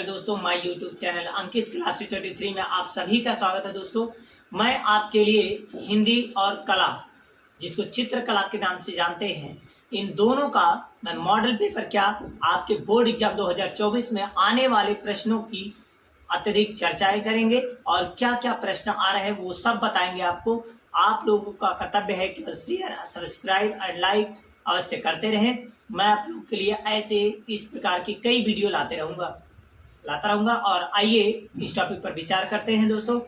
Hello दोस्तों, my YouTube channel Ankit class 23 में आप सभी का स्वागत है। दोस्तों, मैं आपके लिए हिंदी और कला, जिसको चित्रकला के नाम से जानते हैं, इन दोनों का मैं मॉडल पेपर क्या आपके बोर्ड एग्जाम 2024 में आने वाले प्रश्नों की अत्यधिक चर्चाएं करेंगे और क्या क्या प्रश्न आ रहे हैं वो सब बताएंगे आपको। आप लोगों का कर्तव्य है कि शेयर, सब्सक्राइब और लाइक अवश्य करते रहें। मैं आप लोगों के लिए ऐसे इस प्रकार की कई वीडियो लाता रहूँगा और आइए इस टॉपिक पर विचार करते हैं। दोस्तों,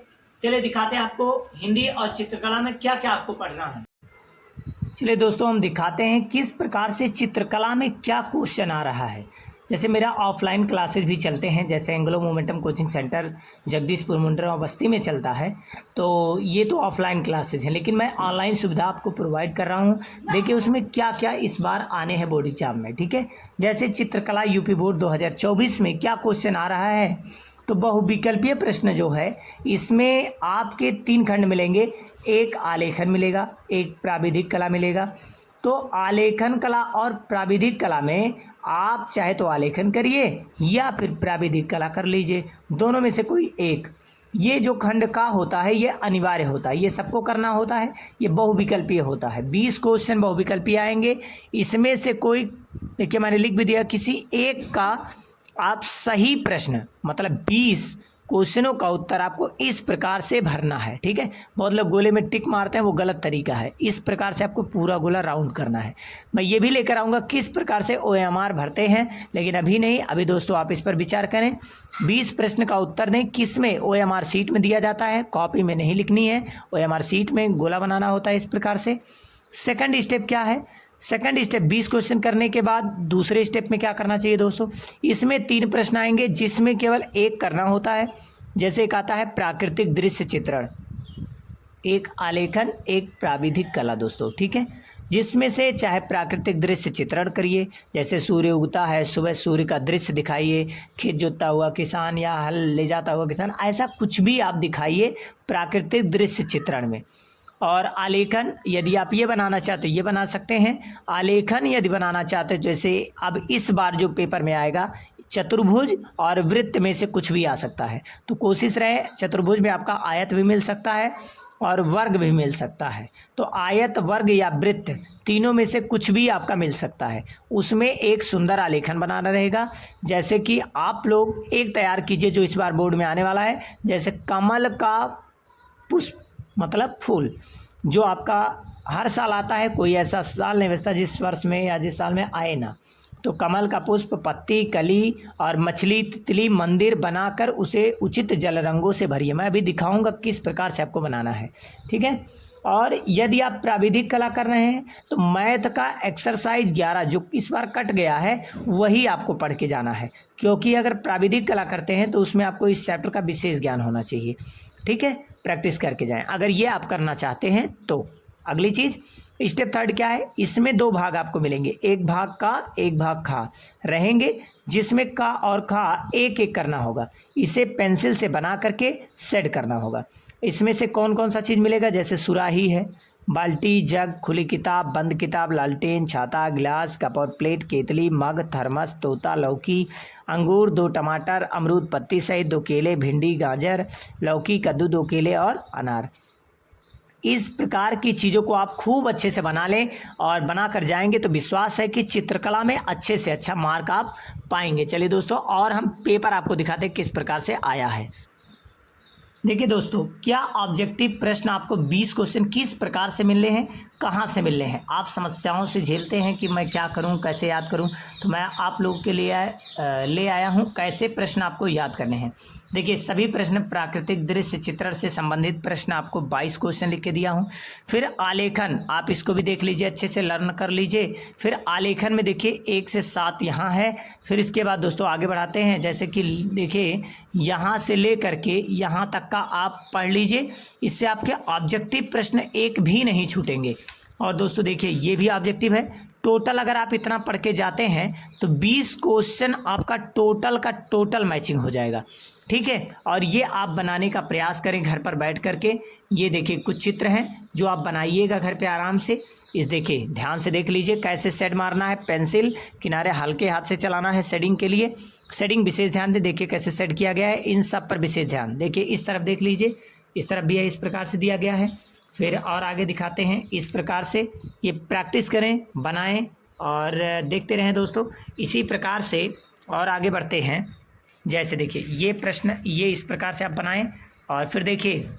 चलिए दिखाते हैं आपको हिंदी और चित्रकला में क्या क्या आपको पढ़ना है। चलिए दोस्तों, हम दिखाते हैं किस प्रकार से चित्रकला में क्या क्वेश्चन आ रहा है। जैसे मेरा ऑफलाइन क्लासेस भी चलते हैं, जैसे Anglo momentum coaching centre Jagdishpur Mundra बस्ती में चलता है, तो ये तो ऑफलाइन क्लासेस हैं, लेकिन मैं ऑनलाइन सुविधा आपको प्रोवाइड कर रहा हूँ। देखिए उसमें क्या क्या इस बार आने हैं बोर्ड एग्जाम में, ठीक है। जैसे चित्रकला यूपी बोर्ड 2024 में क्या क्वेश्चन आ रहा है, तो बहुविकल्पीय प्रश्न जो है इसमें आपके 3 खंड मिलेंगे। एक आलेखन मिलेगा, एक प्राविधिक कला मिलेगा। तो आलेखन कला और प्राविधिक कला में आप चाहे तो आलेखन करिए या फिर प्राविधिक कला कर लीजिए, दोनों में से कोई एक। ये जो खंड का होता है ये अनिवार्य होता है, ये सबको करना होता है, ये बहुविकल्पीय होता है। 20 क्वेश्चन बहुविकल्पीय आएंगे, इसमें से कोई, देखिए मैंने लिख भी दिया, किसी एक का आप सही प्रश्न, मतलब 20 क्वेश्चनों का उत्तर आपको इस प्रकार से भरना है, ठीक है। बहुत लोग गोले में टिक मारते हैं, वो गलत तरीका है। इस प्रकार से आपको पूरा गोला राउंड करना है। मैं ये भी लेकर आऊँगा किस प्रकार से OMR भरते हैं, लेकिन अभी नहीं। अभी दोस्तों आप इस पर विचार करें। 20 प्रश्न का उत्तर दें, किस में OMR सीट में दिया जाता है, कॉपी में नहीं लिखनी है, OMR सीट में गोला बनाना होता है इस प्रकार से। सेकंड स्टेप क्या है? सेकंड स्टेप 20 क्वेश्चन करने के बाद दूसरे स्टेप में क्या करना चाहिए दोस्तों, इसमें 3 प्रश्न आएंगे जिसमें केवल एक करना होता है। जैसे एक आता है प्राकृतिक दृश्य चित्रण, एक आलेखन, एक प्राविधिक कला दोस्तों, ठीक है। जिसमें से चाहे प्राकृतिक दृश्य चित्रण करिए, जैसे सूर्य उगता है, सुबह सूर्य का दृश्य दिखाइए, खेत जोतता हुआ किसान या हल ले जाता हुआ किसान, ऐसा कुछ भी आप दिखाइए प्राकृतिक दृश्य चित्रण में। और आलेखन यदि आप ये बनाना चाहते हो ये बना सकते हैं। आलेखन यदि बनाना चाहते हो, जैसे अब इस बार जो पेपर में आएगा, चतुर्भुज और वृत्त में से कुछ भी आ सकता है, तो कोशिश रहे चतुर्भुज में आपका आयत भी मिल सकता है और वर्ग भी मिल सकता है। तो आयत, वर्ग या वृत्त, तीनों में से कुछ भी आपका मिल सकता है। उसमें एक सुंदर आलेखन बनाना रहेगा। जैसे कि आप लोग एक तैयार कीजिए जो इस बार बोर्ड में आने वाला है, जैसे कमल का पुष्प, मतलब फूल, जो आपका हर साल आता है, कोई ऐसा साल नहीं बचता जिस वर्ष में या जिस साल में आए ना। तो कमल का पुष्प, पत्ती, कली और मछली, तितली, मंदिर बनाकर उसे उचित जल रंगों से भरिए। मैं अभी दिखाऊंगा किस प्रकार से आपको बनाना है, ठीक है। और यदि आप प्राविधिक कला कर रहे हैं तो मैथ का एक्सरसाइज 11 जो इस बार कट गया है वही आपको पढ़ के जाना है, क्योंकि अगर प्राविधिक कला करते हैं तो उसमें आपको इस चैप्टर का विशेष ज्ञान होना चाहिए, ठीक है। प्रैक्टिस करके जाएं अगर ये आप करना चाहते हैं तो। अगली चीज़, स्टेप थर्ड क्या है, इसमें 2 भाग आपको मिलेंगे, एक भाग का, एक भाग खा रहेंगे, जिसमें का और खा एक एक करना होगा। इसे पेंसिल से बना करके सेट करना होगा। इसमें से कौन कौन सा चीज़ मिलेगा, जैसे सुराही है, बाल्टी, जग, खुली किताब, बंद किताब, लालटेन, छाता, गिलास, कप और प्लेट, केतली, मग, थर्मस, तोता, लौकी, अंगूर, 2 टमाटर, अमरूद पत्ती सहित 2 केले, भिंडी, गाजर, लौकी, कद्दू, 2 केले और अनार। इस प्रकार की चीज़ों को आप खूब अच्छे से बना लें और बना कर जाएंगे तो विश्वास है कि चित्रकला में अच्छे से अच्छा मार्क आप पाएंगे। चलिए दोस्तों, और हम पेपर आपको दिखाते हैं किस प्रकार से आया है। देखिए दोस्तों, क्या ऑब्जेक्टिव प्रश्न आपको 20 क्वेश्चन किस प्रकार से मिल रहे हैं, कहाँ से मिल रहे हैं। आप समस्याओं से झेलते हैं कि मैं क्या करूं, कैसे याद करूं, तो मैं आप लोगों के लिए ले आया हूं कैसे प्रश्न आपको याद करने हैं। देखिए सभी प्रश्न प्राकृतिक दृश्य चित्रण से संबंधित प्रश्न आपको 22 क्वेश्चन लिख के दिया हूं। फिर आलेखन, आप इसको भी देख लीजिए, अच्छे से लर्न कर लीजिए। फिर आलेखन में देखिए 1 से 7 यहाँ है। फिर इसके बाद दोस्तों आगे बढ़ाते हैं, जैसे कि देखिए यहाँ से ले करके यहाँ तक का आप पढ़ लीजिए, इससे आपके ऑब्जेक्टिव प्रश्न एक भी नहीं छूटेंगे। और दोस्तों देखिए ये भी ऑब्जेक्टिव है, टोटल अगर आप इतना पढ़ के जाते हैं तो 20 क्वेश्चन आपका टोटल का टोटल मैचिंग हो जाएगा, ठीक है। और ये आप बनाने का प्रयास करें घर पर बैठ करके। ये देखिए कुछ चित्र हैं जो आप बनाइएगा घर पे आराम से। इस देखिए ध्यान से देख लीजिए कैसे शेड मारना है, पेंसिल किनारे हल्के हाथ से चलाना है शेडिंग के लिए। शेडिंग विशेष ध्यान दे, देखिए कैसे सेट किया गया है, इन सब पर विशेष ध्यान। देखिए इस तरफ देख लीजिए, इस तरफ भी है, इस प्रकार से दिया गया है। फिर और आगे दिखाते हैं इस प्रकार से। ये प्रैक्टिस करें, बनाएं और देखते रहें दोस्तों। इसी प्रकार से और आगे बढ़ते हैं। जैसे देखिए ये प्रश्न, ये इस प्रकार से आप बनाएं और फिर देखिए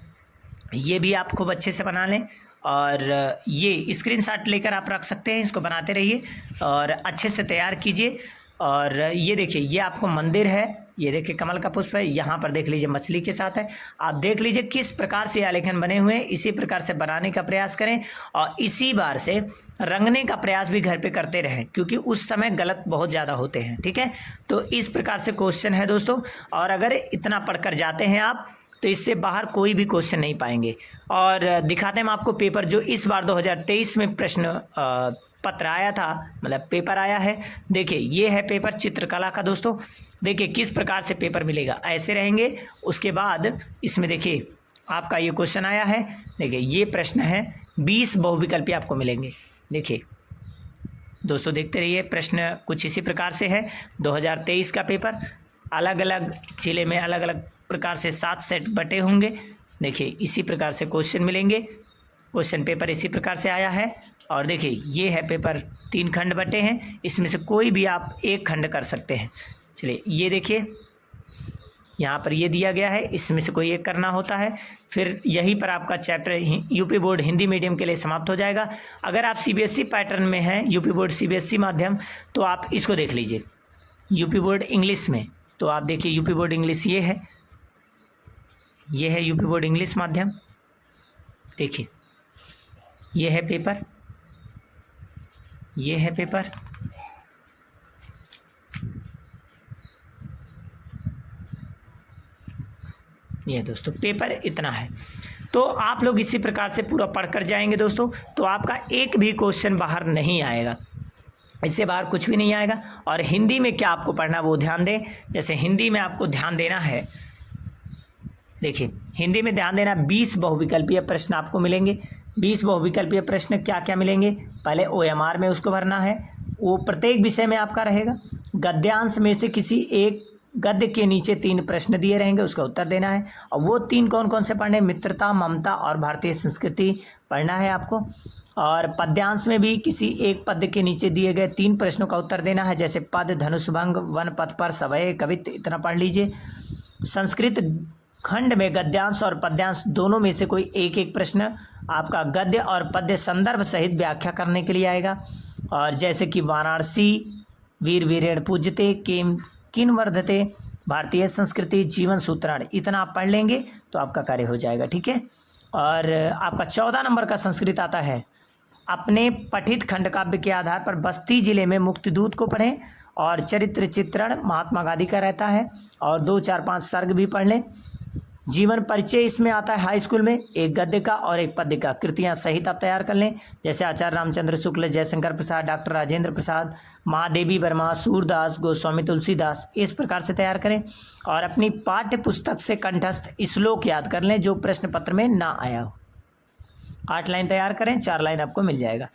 ये भी आप खूब अच्छे से बना लें। और ये स्क्रीनशॉट लेकर आप रख सकते हैं, इसको बनाते रहिए और अच्छे से तैयार कीजिए। और ये देखिए ये आपको मंदिर है, ये देखिए कमल का पुष्प है, यहाँ पर देख लीजिए मछली के साथ है। आप देख लीजिए किस प्रकार से आलेखन बने हुए हैं, इसी प्रकार से बनाने का प्रयास करें और इसी बार से रंगने का प्रयास भी घर पे करते रहें, क्योंकि उस समय गलत बहुत ज़्यादा होते हैं, ठीक है। तो इस प्रकार से क्वेश्चन है दोस्तों। और अगर इतना पढ़कर जाते हैं आप तो इससे बाहर कोई भी क्वेश्चन नहीं पाएंगे। और दिखाते हैं हम आपको पेपर जो इस बार 2023 में प्रश्न पत्र आया था, मतलब पेपर आया है। देखिए ये है पेपर चित्रकला का दोस्तों। देखिए किस प्रकार से पेपर मिलेगा, ऐसे रहेंगे। उसके बाद इसमें देखिए आपका ये क्वेश्चन आया है। देखिए ये प्रश्न है, 20 बहुविकल्पी आपको मिलेंगे। देखिए दोस्तों देखते रहिए, प्रश्न कुछ इसी प्रकार से है। 2023 का पेपर, अलग अलग जिले में अलग अलग प्रकार से 7 सेट बटे होंगे। देखिए इसी प्रकार से क्वेश्चन मिलेंगे। क्वेश्चन पेपर इसी प्रकार से आया है। और देखिए ये है पेपर, 3 खंड बटे हैं, इसमें से कोई भी आप एक खंड कर सकते हैं। चलिए ये देखिए यहाँ पर ये दिया गया है, इसमें से कोई एक करना होता है। फिर यहीं पर आपका chapter UP board Hindi medium के लिए समाप्त हो जाएगा। अगर आप सीबीएसई पैटर्न में हैं, यूपी बोर्ड सीबीएसई माध्यम, तो आप इसको देख लीजिए। यूपी बोर्ड इंग्लिश में तो आप देखिए यूपी बोर्ड इंग्लिश ये है यूपी बोर्ड इंग्लिश माध्यम। देखिए ये है पेपर, ये है पेपर। ये दोस्तों पेपर इतना है। तो आप लोग इसी प्रकार से पूरा पढ़कर जाएंगे दोस्तों, तो आपका एक भी क्वेश्चन बाहर नहीं आएगा, इससे बाहर कुछ भी नहीं आएगा। और हिंदी में क्या आपको पढ़ना वो ध्यान दें। जैसे हिंदी में आपको ध्यान देना है, देखिए हिंदी में ध्यान देना, 20 बहुविकल्पीय प्रश्न आपको मिलेंगे। 20 बहुविकल्पीय प्रश्न क्या क्या मिलेंगे, पहले OMR में उसको भरना है, वो प्रत्येक विषय में आपका रहेगा। गद्यांश में से किसी एक गद्य के नीचे 3 प्रश्न दिए रहेंगे, उसका उत्तर देना है। और वो 3 कौन कौन से पढ़ने, मित्रता, ममता और भारतीय संस्कृति पढ़ना है आपको। और पद्यांश में भी किसी एक पद के नीचे दिए गए 3 प्रश्नों का उत्तर देना है, जैसे पद, धनुषभंग, वन पथ पर, सवय, कवित्व, इतना पढ़ लीजिए। संस्कृत खंड में गद्यांश और पद्यांश दोनों में से कोई एक एक प्रश्न आपका गद्य और पद्य संदर्भ सहित व्याख्या करने के लिए आएगा। और जैसे कि वाराणसी, वीर वीरेण पूज्यते, किन वर्धते, भारतीय संस्कृति, जीवन सूत्राण, इतना आप पढ़ लेंगे तो आपका कार्य हो जाएगा, ठीक है। और आपका 14 नंबर का संस्कृत आता है। अपने पठित खंड काव्य के आधार पर बस्ती जिले में मुक्तिदूत को पढ़ें और चरित्र चित्रण महात्मा गांधी का रहता है। और 2, 4, 5 सर्ग भी पढ़ लें। जीवन परिचय इसमें आता है हाई स्कूल में, एक गद्य का और एक पद्य का, कृतियां सहित आप तैयार कर लें। जैसे आचार्य रामचंद्र शुक्ल, जयशंकर प्रसाद, डॉक्टर राजेंद्र प्रसाद, महादेवी वर्मा, सूरदास, गोस्वामी तुलसीदास, इस प्रकार से तैयार करें। और अपनी पाठ्य पुस्तक से कंठस्थ श्लोक याद कर लें जो प्रश्न पत्र में ना आया हो। 8 लाइन तैयार करें, 4 लाइन आपको मिल जाएगा।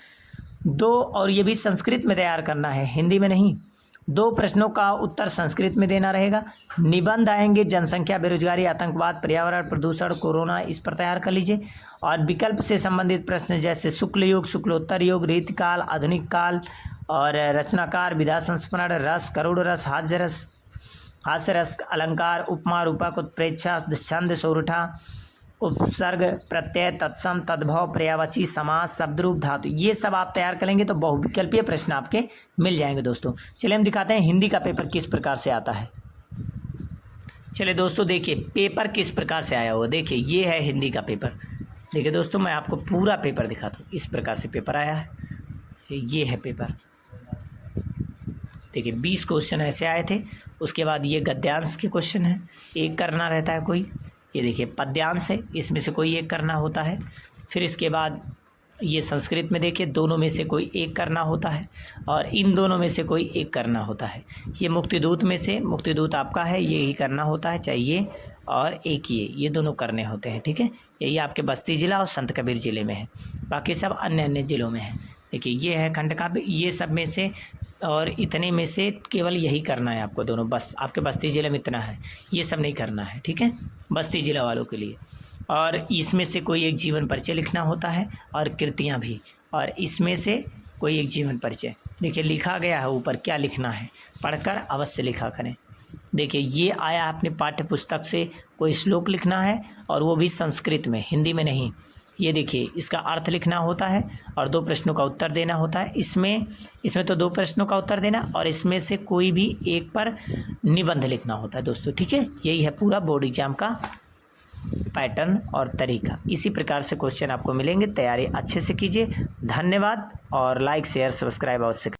2, और ये भी संस्कृत में तैयार करना है, हिंदी में नहीं। 2 प्रश्नों का उत्तर संस्कृत में देना रहेगा। निबंध आएंगे जनसंख्या, बेरोजगारी, आतंकवाद, पर्यावरण, प्रदूषण, कोरोना, इस पर तैयार कर लीजिए। और विकल्प से संबंधित प्रश्न जैसे शुक्ल युग, शुक्लोत्तर युग, रीतिकाल, आधुनिक काल और रचनाकार, विधा संस्मरण, रस, करुण रस, हास्य रस, अलंकार, उपमा, रूपक, उत्प्रेक्षा, छंद, सोरठा, उपसर्ग, प्रत्यय, तत्सम, तद्भव, पर्यायवाची, समास, शब्दरूप, धातु, ये सब आप तैयार करेंगे तो बहुविकल्पीय प्रश्न आपके मिल जाएंगे दोस्तों। चलिए हम दिखाते हैं हिंदी का पेपर किस प्रकार से आता है। चलिए दोस्तों देखिए पेपर किस प्रकार से आया हुआ, देखिए ये है हिंदी का पेपर। देखिए दोस्तों मैं आपको पूरा पेपर दिखाता हूँ, इस प्रकार से पेपर आया है। ये है पेपर, देखिए 20 क्वेश्चन ऐसे आए थे। उसके बाद ये गद्यांश के क्वेश्चन है, एक करना रहता है कोई। ये देखिए पद्यांश है, इसमें से कोई एक करना होता है। फिर इसके बाद ये संस्कृत में देखिए दोनों में से कोई एक करना होता है और इन दोनों में से कोई एक करना होता है। ये मुक्तिदूत में से मुक्तिदूत आपका है, ये ही करना होता है, चाहे ये और एक ये दोनों करने होते हैं। ठीक है, यही आपके बस्ती ज़िला और संत कबीर ज़िले में है, बाकी सब अन्य अन्य ज़िलों में है। देखिए ये है खंड काव्य, ये सब में से और इतने में से केवल यही करना है आपको दोनों, बस आपके बस्ती ज़िले में इतना है, ये सब नहीं करना है। ठीक है, बस्ती ज़िला वालों के लिए। और इसमें से कोई एक जीवन परिचय लिखना होता है और कृतियाँ भी, और इसमें से कोई एक जीवन परिचय। देखिए लिखा गया है ऊपर, क्या लिखना है पढ़कर अवश्य लिखा करें। देखिए ये आया अपने पाठ्य पुस्तक से, कोई श्लोक लिखना है और वो भी संस्कृत में, हिंदी में नहीं। ये देखिए इसका अर्थ लिखना होता है और 2 प्रश्नों का उत्तर देना होता है। इसमें तो 2 प्रश्नों का उत्तर देना और इसमें से कोई भी एक पर निबंध लिखना होता है दोस्तों। ठीक है, यही है पूरा बोर्ड एग्जाम का पैटर्न और तरीका। इसी प्रकार से क्वेश्चन आपको मिलेंगे, तैयारी अच्छे से कीजिए। धन्यवाद और लाइक शेयर सब्सक्राइब अवश्य।